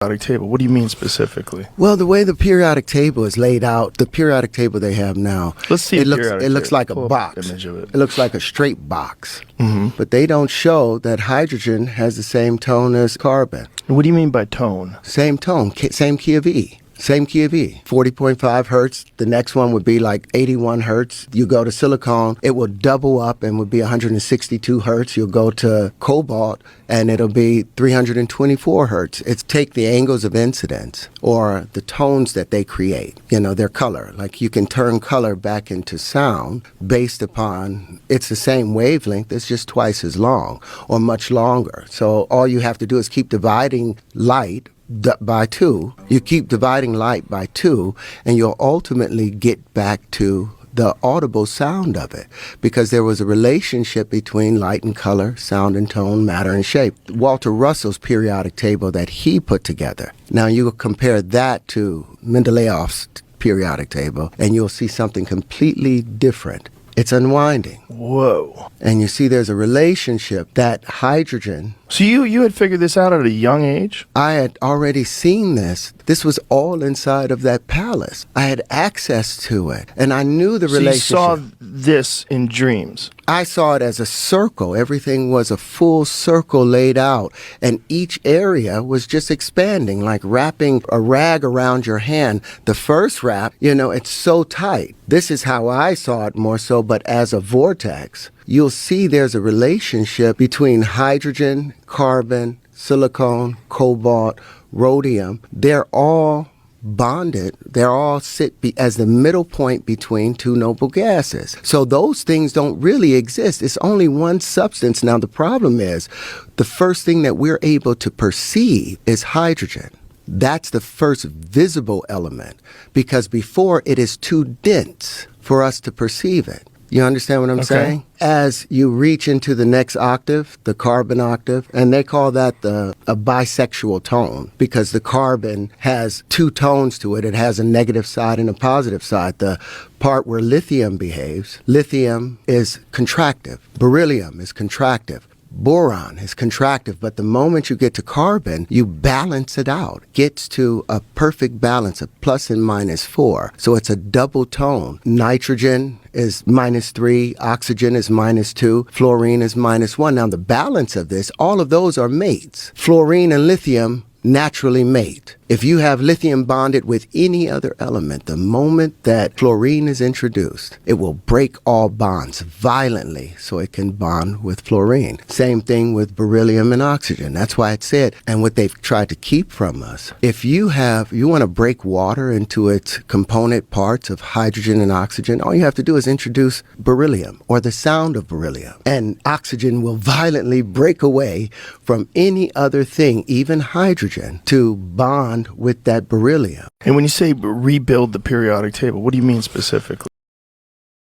periodic table. What do you mean specifically? Well, the way the periodic table is laid out, the periodic table they have now, Let's see. it looks like a Pull up box. an image of it. It looks like a straight box. Mm-hmm. But they don't show that hydrogen has the same tone as carbon. What do you mean by tone? Same tone, same key of E. Same key of E, 40.5 hertz. The next one would be like 81 hertz. You go to silicon, it will double up and would be 162 hertz. You'll go to cobalt and it'll be 324 hertz. It's take the angles of incidence or the tones that they create, their color. Like you can turn color back into sound based upon, it's the same wavelength, it's just twice as long or much longer. So all you have to do is keep dividing light by 2. You keep dividing light by 2 and you'll ultimately get back to the audible sound of it, because there was a relationship between light and color, sound and tone, matter and shape. Walter Russell's periodic table that he put together. Now you compare that to Mendeleev's periodic table and you'll see something completely different. It's unwinding. Whoa. And you see there's a relationship that hydrogen. So you had figured this out at a young age? I had already seen this. This was all inside of that palace. I had access to it, and I knew the relationship. So you saw this in dreams? I saw it as a circle. Everything was a full circle laid out, and each area was just expanding, like wrapping a rag around your hand. The first wrap, it's so tight. This is how I saw it more so, but as a vortex. You'll see there's a relationship between hydrogen, carbon, silicon, cobalt, rhodium. They're all bonded. They're all sit as the middle point between two noble gases. So those things don't really exist. It's only one substance. Now the problem is the first thing that we're able to perceive is hydrogen. That's the first visible element, because before it is too dense for us to perceive it. You understand what I'm saying? As you reach into the next octave, the carbon octave, and they call that a bisexual tone, because the carbon has 2 tones to it. It has a negative side and a positive side. The part where lithium behaves, lithium is contractive. Beryllium is contractive. Boron is contractive, but the moment you get to carbon, you balance it out. Gets to a perfect balance of plus and minus 4. So it's a double tone. Nitrogen is -3, oxygen is -2, fluorine is -1. Now the balance of this, all of those are mates. Fluorine and lithium naturally mate. If you have lithium bonded with any other element, the moment that fluorine is introduced, it will break all bonds violently so it can bond with fluorine. Same thing with beryllium and oxygen. That's why it said, and what they've tried to keep from us, if you want to break water into its component parts of hydrogen and oxygen, all you have to do is introduce beryllium or the sound of beryllium, and oxygen will violently break away from any other thing, even hydrogen, to bond with that beryllium. And when you say rebuild the periodic table, what do you mean specifically?